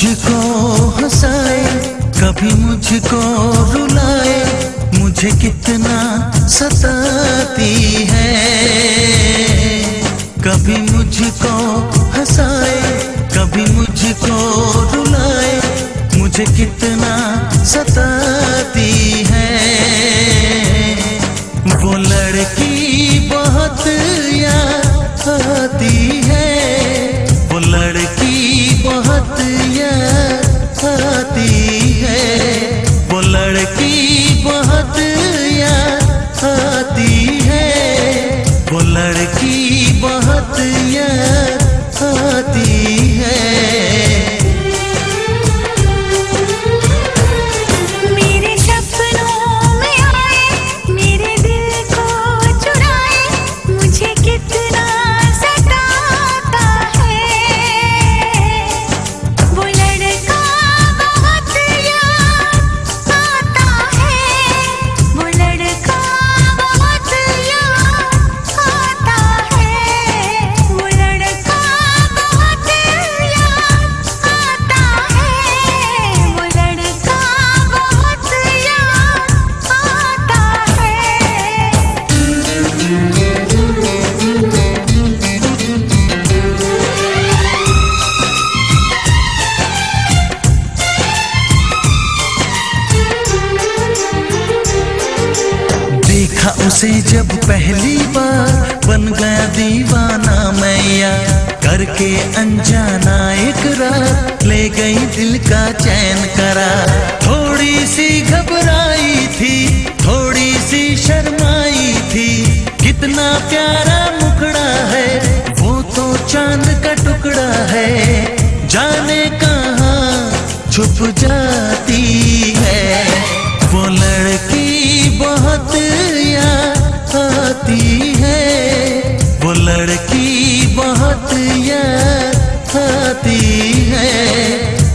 मुझको हंसाए, कभी मुझको रुलाए, मुझे कितना सताती है। कभी मुझको हंसाए, कभी मुझको रुलाए, मुझे कितना सताती है। वो लड़की बहुत याद आती है, वो लड़की बहुत याद आती है, वो लड़की बहुत याद आती है, वो लड़की बहुत याद आती है। उसे जब पहली बार बन गया दीवाना मैया, करके अनजाना इकरार ले गई दिल का चैन करार। थोड़ी सी घबराई थी, थोड़ी सी शर्माई थी, कितना प्यारा मुखड़ा है, वो तो चांद का टुकड़ा है, जाने कहाँ छुप जाती है। वो लड़की बहुत याद आती है, वो लड़की बहुत याद आती है,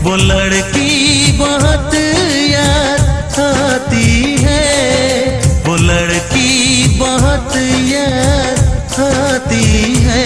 वो लड़की बहुत याद आती है, वो लड़की बहुत याद आती है।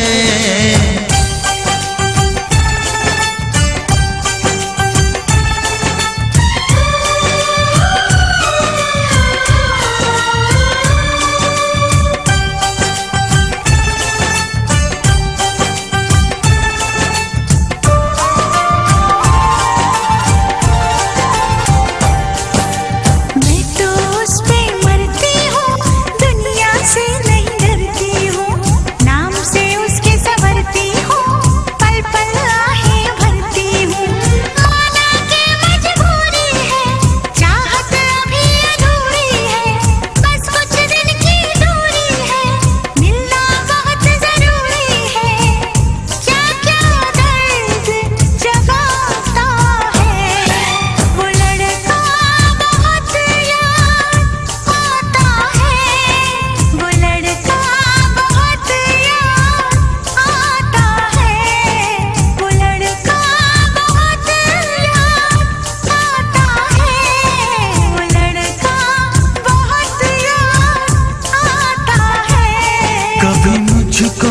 मुझको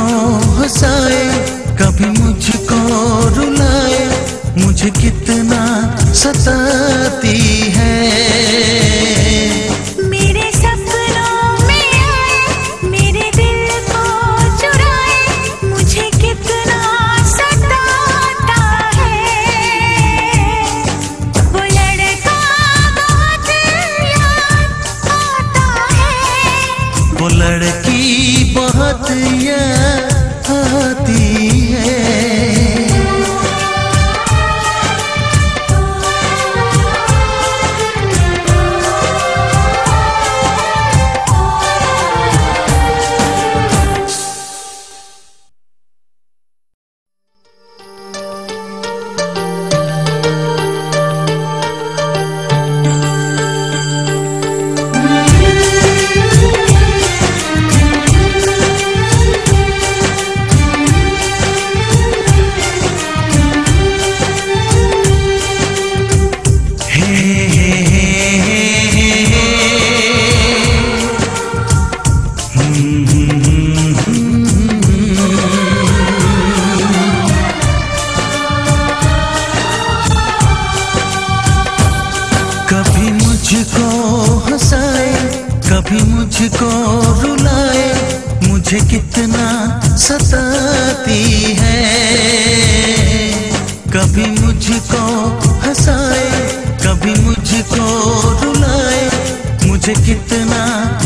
हंसाए, कभी मुझको रुलाए, मुझे कितना सताती है। मेरे सपनों में आए, मेरे दिल को चुराए, मुझे कितना सताता है। वो लड़का बहुत याद आता है, वो लड़की बहुत याद आती है। मुझको हंसाए, कभी मुझको रुलाए, मुझे कितना सताती है। कभी मुझको हंसाए, कभी मुझको रुलाए, मुझे कितना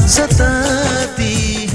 सताती है।